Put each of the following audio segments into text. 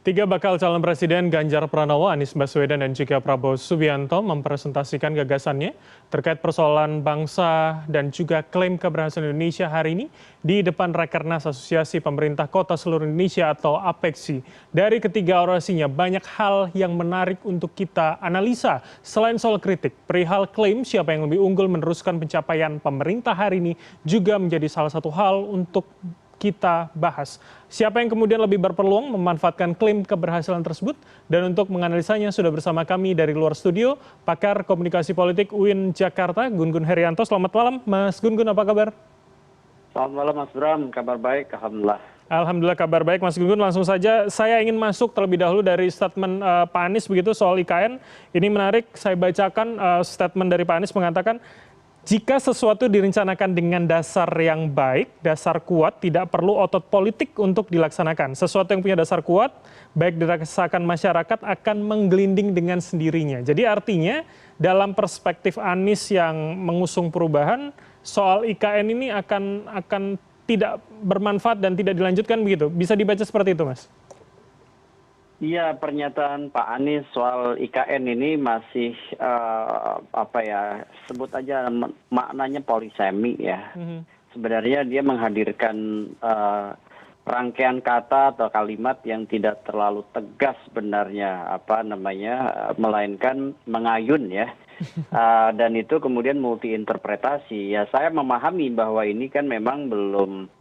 Tiga bakal calon presiden Ganjar Pranowo, Anies Baswedan, dan juga Prabowo Subianto mempresentasikan gagasannya terkait persoalan bangsa dan juga klaim keberhasilan Indonesia hari ini di depan Rakernas Asosiasi Pemerintah Kota Seluruh Indonesia atau APEKSI. Dari ketiga orasinya, banyak hal yang menarik untuk kita analisa. Selain soal kritik, perihal klaim siapa yang lebih unggul meneruskan pencapaian pemerintah hari ini juga menjadi salah satu hal untuk kita bahas. Siapa yang kemudian lebih berpeluang memanfaatkan klaim keberhasilan tersebut? Dan untuk menganalisanya sudah bersama kami dari luar studio, pakar komunikasi politik UIN Jakarta, Gun Gun Herianto. Selamat malam, Mas Gun Gun, apa kabar? Selamat malam Mas Bram, kabar baik, Alhamdulillah. Alhamdulillah kabar baik, Mas Gun Gun. Langsung saja, saya ingin masuk terlebih dahulu dari statement Pak Anies begitu soal IKN. Ini menarik, saya bacakan statement dari Pak Anies mengatakan, jika sesuatu direncanakan dengan dasar yang baik, dasar kuat, tidak perlu otot politik untuk dilaksanakan. Sesuatu yang punya dasar kuat, baik dirasakan masyarakat, akan menggelinding dengan sendirinya. Jadi artinya dalam perspektif Anies yang mengusung perubahan, soal IKN ini akan tidak bermanfaat dan tidak dilanjutkan begitu. Bisa dibaca seperti itu, Mas? Iya, pernyataan Pak Anies soal IKN ini masih sebut aja maknanya polisemi ya. Sebenarnya dia menghadirkan rangkaian kata atau kalimat yang tidak terlalu tegas sebenarnya melainkan mengayun ya. Dan itu kemudian multi interpretasi. Ya, saya memahami bahwa ini kan memang belum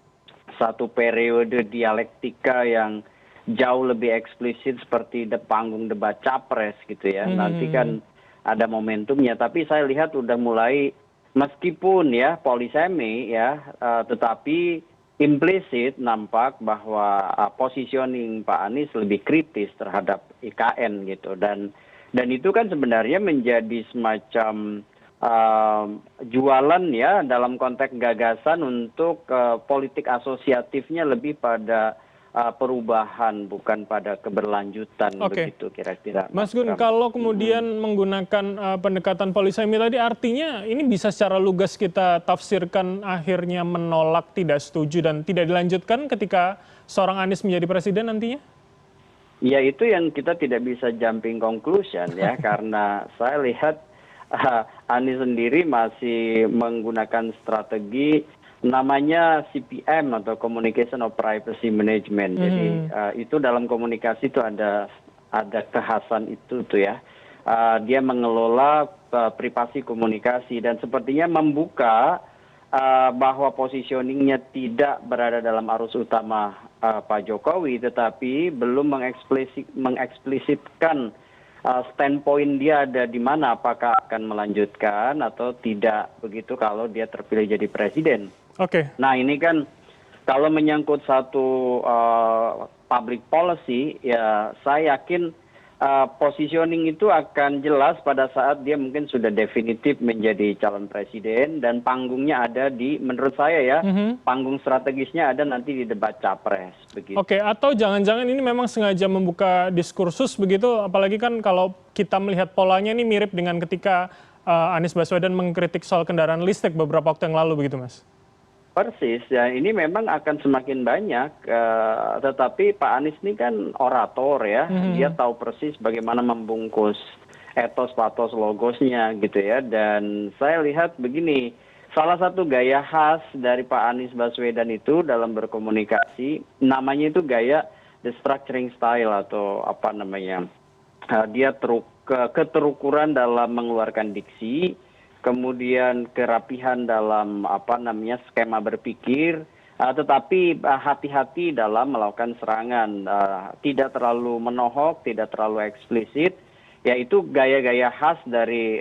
satu periode dialektika yang jauh lebih eksplisit seperti panggung debat capres gitu ya. Nanti kan ada momentumnya, tapi saya lihat udah mulai meskipun ya polisemi ya, tetapi implisit nampak bahwa positioning Pak Anies lebih kritis terhadap IKN gitu, dan itu kan sebenarnya menjadi semacam jualan ya dalam konteks gagasan untuk politik asosiatifnya lebih pada perubahan bukan pada keberlanjutan. Begitu kira-kira. Mas Gun, kalau kemudian menggunakan pendekatan polisemi tadi, artinya ini bisa secara lugas kita tafsirkan akhirnya menolak, tidak setuju dan tidak dilanjutkan ketika seorang Anies menjadi presiden nantinya? Ya, itu yang kita tidak bisa jumping conclusion ya. Karena saya lihat Anies sendiri masih menggunakan strategi namanya CPM atau Communication of Privacy Management. Jadi itu dalam komunikasi itu ada kekhasan itu tuh ya. Dia mengelola privasi komunikasi dan sepertinya membuka bahwa positioningnya tidak berada dalam arus utama Pak Jokowi, tetapi belum mengeksplisitkan standpoint dia ada di mana, apakah akan melanjutkan atau tidak begitu kalau dia terpilih jadi presiden. Nah, ini kan kalau menyangkut satu public policy, ya saya yakin positioning itu akan jelas pada saat dia mungkin sudah definitif menjadi calon presiden dan panggungnya ada di, menurut saya ya, panggung strategisnya ada nanti di debat capres. Begitu. Atau jangan-jangan ini memang sengaja membuka diskursus begitu, apalagi kan kalau kita melihat polanya ini mirip dengan ketika Anies Baswedan mengkritik soal kendaraan listrik beberapa waktu yang lalu begitu, Mas? Persis, ya ini memang akan semakin banyak, tetapi Pak Anies ini kan orator ya, dia tahu persis bagaimana membungkus etos patos logosnya gitu ya, dan saya lihat begini, salah satu gaya khas dari Pak Anies Baswedan itu dalam berkomunikasi, namanya itu gaya the structuring style atau dia keterukuran dalam mengeluarkan diksi, kemudian kerapihan dalam skema berpikir, tetapi hati-hati dalam melakukan serangan, tidak terlalu menohok, tidak terlalu eksplisit, yaitu gaya-gaya khas dari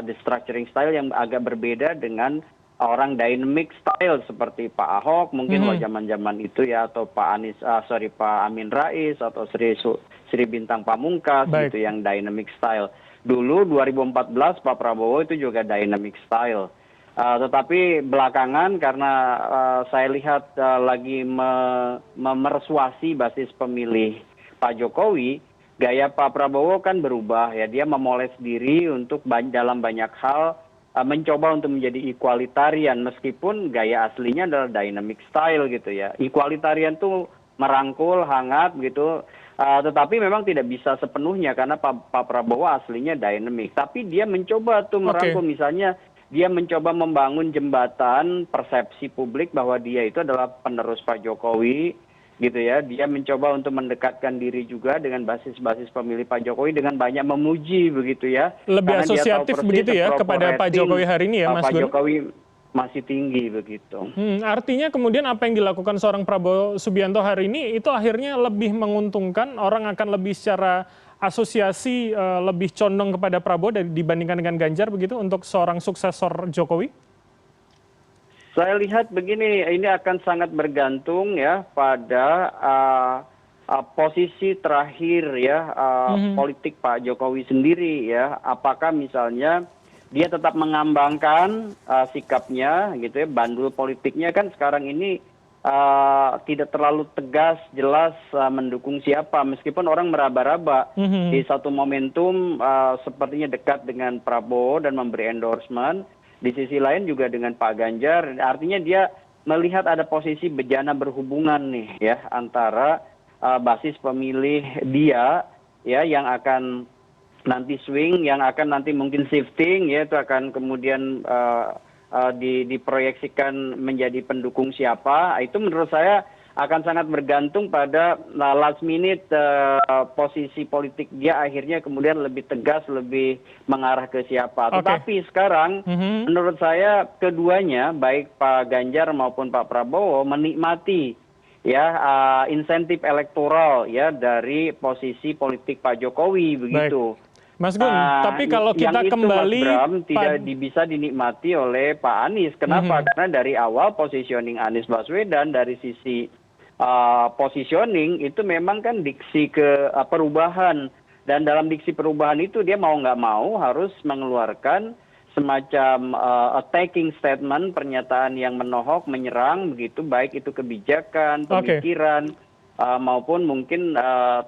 the structuring style yang agak berbeda dengan orang dynamic style seperti Pak Ahok mungkin kalau zaman-zaman itu ya, atau Pak Amin Rais atau Sri Bintang Pamungkas gitu yang dynamic style. Dulu 2014 Pak Prabowo itu juga dynamic style. Tetapi belakangan karena saya lihat lagi memersuasi basis pemilih Pak Jokowi, gaya Pak Prabowo kan berubah ya. Dia memoles diri untuk dalam banyak hal mencoba untuk menjadi equalitarian meskipun gaya aslinya adalah dynamic style gitu ya. Equalitarian tuh merangkul, hangat gitu, Tetapi memang tidak bisa sepenuhnya karena Pak Prabowo aslinya dynamic. Tapi dia mencoba tuh merangkul, misalnya dia mencoba membangun jembatan persepsi publik bahwa dia itu adalah penerus Pak Jokowi, gitu ya. Dia mencoba untuk mendekatkan diri juga dengan basis-basis pemilih Pak Jokowi dengan banyak memuji, begitu ya. Lebih Karena dia tahu asosiatif persis begitu ya approval kepada Pak rating Jokowi hari ini ya, Mas Pak Gun? Jokowi masih tinggi begitu. Artinya kemudian apa yang dilakukan seorang Prabowo Subianto hari ini itu akhirnya lebih menguntungkan, orang akan lebih secara asosiasi lebih condong kepada Prabowo dibandingkan dengan Ganjar begitu untuk seorang suksesor Jokowi? Saya lihat begini, ini akan sangat bergantung ya pada posisi terakhir ya politik Pak Jokowi sendiri ya. Apakah misalnya dia tetap mengambangkan sikapnya gitu ya, bandul politiknya kan sekarang ini tidak terlalu tegas, jelas mendukung siapa, meskipun orang meraba-raba di satu momentum sepertinya dekat dengan Prabowo dan memberi endorsement, di sisi lain juga dengan Pak Ganjar, artinya dia melihat ada posisi bejana berhubungan nih ya antara basis pemilih dia ya yang akan nanti swing, yang akan nanti mungkin shifting, ya itu akan kemudian diproyeksikan menjadi pendukung siapa. Itu menurut saya akan sangat bergantung pada last minute posisi politik dia akhirnya kemudian lebih tegas, lebih mengarah ke siapa. Tetapi sekarang menurut saya keduanya, baik Pak Ganjar maupun Pak Prabowo menikmati ya insentif elektoral ya dari posisi politik Pak Jokowi begitu. Mas Gun, tapi kalau kita yang itu, kembali, Mas Bram, tidak bisa dinikmati oleh Pak Anies. Kenapa? Karena dari awal positioning Anies Baswedan dari sisi positioning itu memang kan diksi ke perubahan, dan dalam diksi perubahan itu dia mau nggak mau harus mengeluarkan semacam attacking statement, pernyataan yang menohok, menyerang begitu, baik itu kebijakan, pemikiran. Maupun mungkin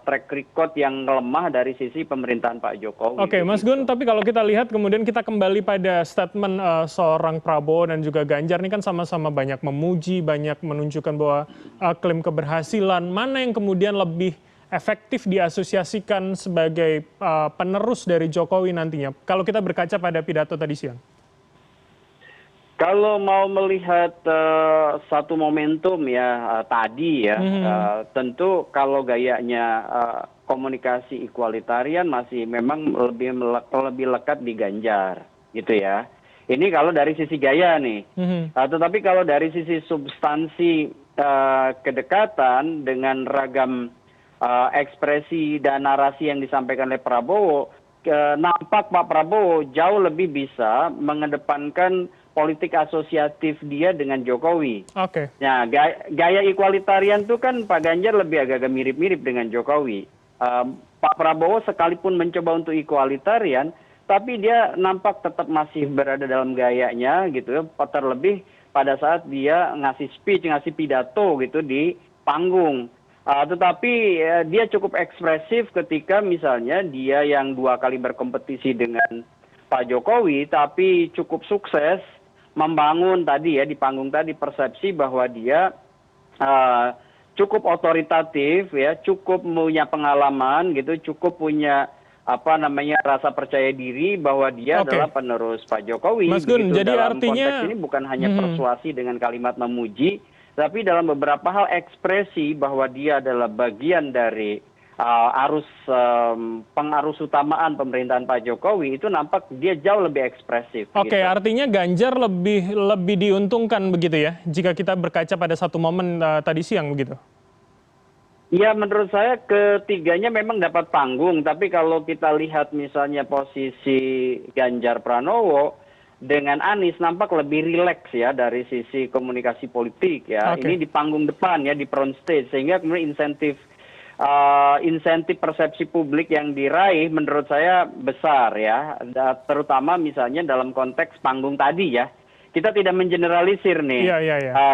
track record yang lemah dari sisi pemerintahan Pak Jokowi. Oke, Mas Gun, tapi kalau kita lihat kemudian kita kembali pada statement seorang Prabowo dan juga Ganjar ini kan sama-sama banyak memuji, banyak menunjukkan bahwa klaim keberhasilan, mana yang kemudian lebih efektif diasosiasikan sebagai penerus dari Jokowi nantinya, kalau kita berkaca pada pidato tadi siang? Kalau mau melihat satu momentum ya tadi ya, tentu kalau gayanya komunikasi equalitarian masih memang lebih lekat di Ganjar, gitu ya. Ini kalau dari sisi gaya nih. Tetapi kalau dari sisi substansi kedekatan dengan ragam ekspresi dan narasi yang disampaikan oleh Prabowo, nampak Pak Prabowo jauh lebih bisa mengedepankan politik asosiatif dia dengan Jokowi. Nah, gaya equalitarian itu kan Pak Ganjar lebih agak-agak mirip-mirip dengan Jokowi. Pak Prabowo sekalipun mencoba untuk equalitarian, tapi dia nampak tetap masih berada dalam gayanya gitu, terlebih pada saat dia ngasih speech, ngasih pidato gitu di panggung. Tetapi dia cukup ekspresif ketika misalnya dia yang 2 kali berkompetisi dengan Pak Jokowi, tapi cukup sukses membangun tadi ya di panggung tadi persepsi bahwa dia cukup otoritatif ya, cukup punya pengalaman gitu, cukup punya rasa percaya diri bahwa dia adalah penerus Pak Jokowi. Mas Gun, begitu. jadi Dalam artinya konteks ini bukan hanya persuasi dengan kalimat memuji, tapi dalam beberapa hal ekspresi bahwa dia adalah bagian dari pengarus utamaan pemerintahan Pak Jokowi, itu nampak dia jauh lebih ekspresif. Artinya Ganjar lebih diuntungkan begitu ya, jika kita berkaca pada satu momen tadi siang begitu? Ya, menurut saya ketiganya memang dapat panggung, tapi kalau kita lihat misalnya posisi Ganjar Pranowo dengan Anies nampak lebih rileks ya dari sisi komunikasi politik ya. Ini di panggung depan ya, di front stage, sehingga kemudian insentif persepsi publik yang diraih menurut saya besar ya, terutama misalnya dalam konteks panggung tadi ya. Kita tidak mengeneralisir nih.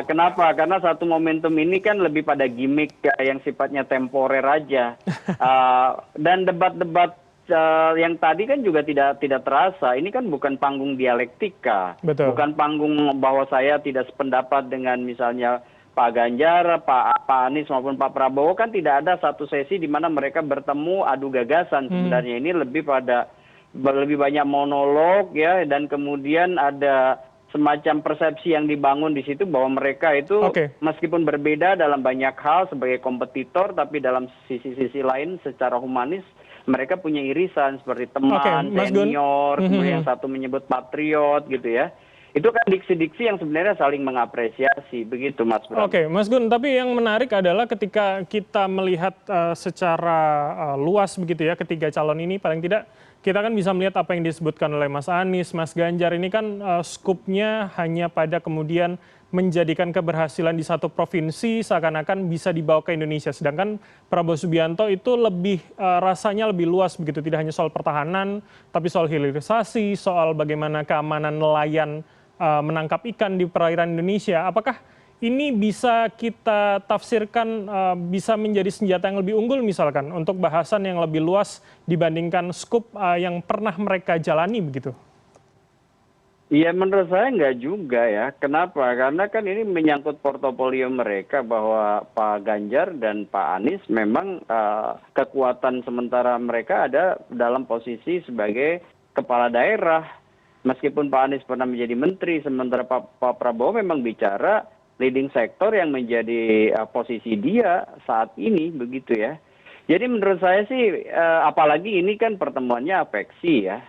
Kenapa? Karena satu momentum ini kan lebih pada gimmick yang sifatnya temporer aja. Dan debat-debat yang tadi kan juga tidak terasa. Ini kan bukan panggung dialektika. Bukan panggung bahwa saya tidak sependapat dengan misalnya Pak Ganjar, Pak Anies maupun Pak Prabowo kan tidak ada satu sesi di mana mereka bertemu adu gagasan. Sebenarnya ini lebih banyak monolog ya, dan kemudian ada semacam persepsi yang dibangun di situ bahwa mereka itu meskipun berbeda dalam banyak hal sebagai kompetitor, tapi dalam sisi-sisi lain secara humanis mereka punya irisan seperti teman, senior, kemudian yang satu menyebut patriot gitu ya. Itu kan diksi-diksi yang sebenarnya saling mengapresiasi, begitu Mas Bram. Oke, Mas Gun, tapi yang menarik adalah ketika kita melihat secara luas begitu ya, ketiga calon ini paling tidak kita kan bisa melihat apa yang disebutkan oleh Mas Anies, Mas Ganjar ini kan skupnya hanya pada kemudian menjadikan keberhasilan di satu provinsi seakan-akan bisa dibawa ke Indonesia. Sedangkan Prabowo Subianto itu lebih rasanya lebih luas begitu, tidak hanya soal pertahanan, tapi soal hilirisasi, soal bagaimana keamanan nelayan menangkap ikan di perairan Indonesia. Apakah ini bisa kita tafsirkan bisa menjadi senjata yang lebih unggul misalkan untuk bahasan yang lebih luas dibandingkan skup yang pernah mereka jalani begitu? Iya, menurut saya enggak juga ya. Kenapa? Karena kan ini menyangkut portofolio mereka, bahwa Pak Ganjar dan Pak Anies memang kekuatan sementara mereka ada dalam posisi sebagai kepala daerah. Meskipun Pak Anies pernah menjadi menteri, sementara Pak Prabowo memang bicara leading sektor yang menjadi posisi dia saat ini, begitu ya. Jadi menurut saya sih, apalagi ini kan pertemuannya apeksi ya.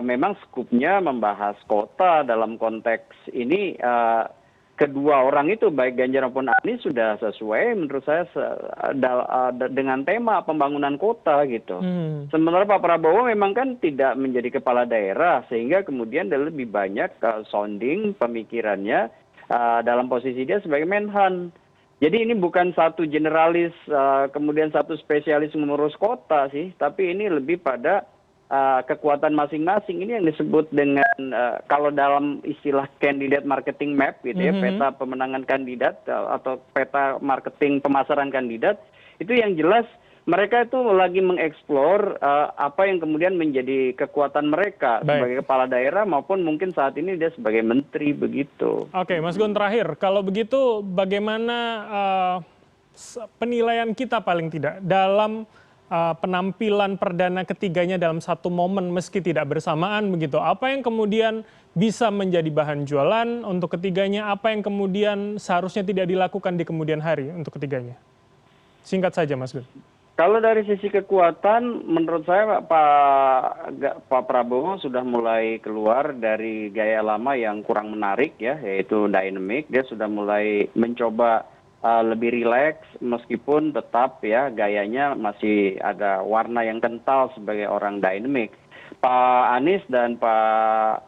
Memang skupnya membahas kota dalam konteks ini. Kedua orang itu baik Ganjar maupun Anies sudah sesuai menurut saya dengan tema pembangunan kota gitu. Sementara Pak Prabowo memang kan tidak menjadi kepala daerah, sehingga kemudian dia lebih banyak sounding pemikirannya dalam posisi dia sebagai Menhan. Jadi ini bukan satu generalis kemudian satu spesialis mengurus kota sih, tapi ini lebih pada kekuatan masing-masing. Ini yang disebut dengan kalau dalam istilah candidate marketing map gitu ya, peta pemenangan kandidat atau peta marketing pemasaran kandidat. Itu yang jelas mereka itu lagi mengeksplor apa yang kemudian menjadi kekuatan mereka sebagai kepala daerah maupun mungkin saat ini dia sebagai menteri, begitu. Oke, Mas Gun, terakhir kalau begitu bagaimana penilaian kita paling tidak dalam penampilan perdana ketiganya dalam satu momen meski tidak bersamaan begitu. Apa yang kemudian bisa menjadi bahan jualan untuk ketiganya, apa yang kemudian seharusnya tidak dilakukan di kemudian hari untuk ketiganya? Singkat saja Mas Gun. Kalau dari sisi kekuatan, menurut saya Pak Prabowo sudah mulai keluar dari gaya lama yang kurang menarik ya, yaitu dynamic. Dia sudah mulai mencoba lebih rileks, meskipun tetap ya gayanya masih ada warna yang kental sebagai orang dynamic. Pak Anies dan Pak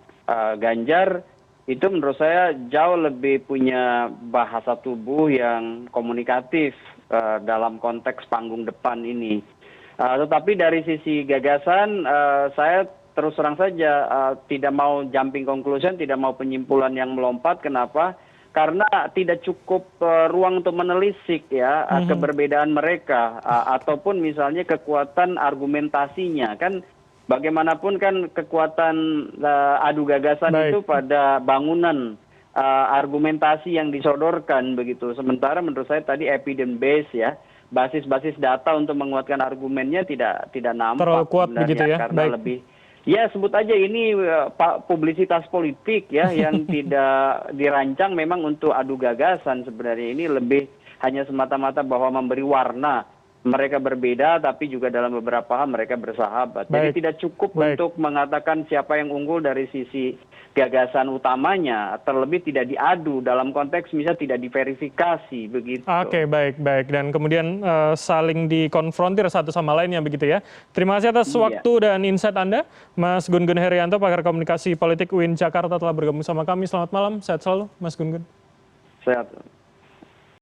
Ganjar itu menurut saya jauh lebih punya bahasa tubuh yang komunikatif dalam konteks panggung depan ini. Tetapi dari sisi gagasan, saya terus terang saja tidak mau jumping conclusion, tidak mau penyimpulan yang melompat. Kenapa? Karena tidak cukup ruang untuk menelisik ya keberbedaan mereka ataupun misalnya kekuatan argumentasinya. Kan bagaimanapun kan kekuatan adu gagasan itu pada bangunan argumentasi yang disodorkan begitu. Sementara menurut saya tadi evidence base ya, basis-basis data untuk menguatkan argumennya tidak nampak. Terlalu kuat begitu ya. Karena lebih ya sebut aja ini publisitas politik ya yang tidak dirancang memang untuk adu gagasan. Sebenarnya ini lebih hanya semata-mata bahwa memberi warna. Mereka berbeda tapi juga dalam beberapa hal mereka bersahabat. Jadi tidak cukup untuk mengatakan siapa yang unggul dari sisi gagasan utamanya, terlebih tidak diadu dalam konteks misalnya tidak diverifikasi begitu. Oke, baik. Dan kemudian saling dikonfrontir satu sama lainnya begitu ya. Terima kasih atas waktu dan insight Anda, Mas Gun Gun Herianto, pakar komunikasi politik UIN Jakarta telah bergabung sama kami. Selamat malam, sehat selalu Mas Gun Gun. Sehat.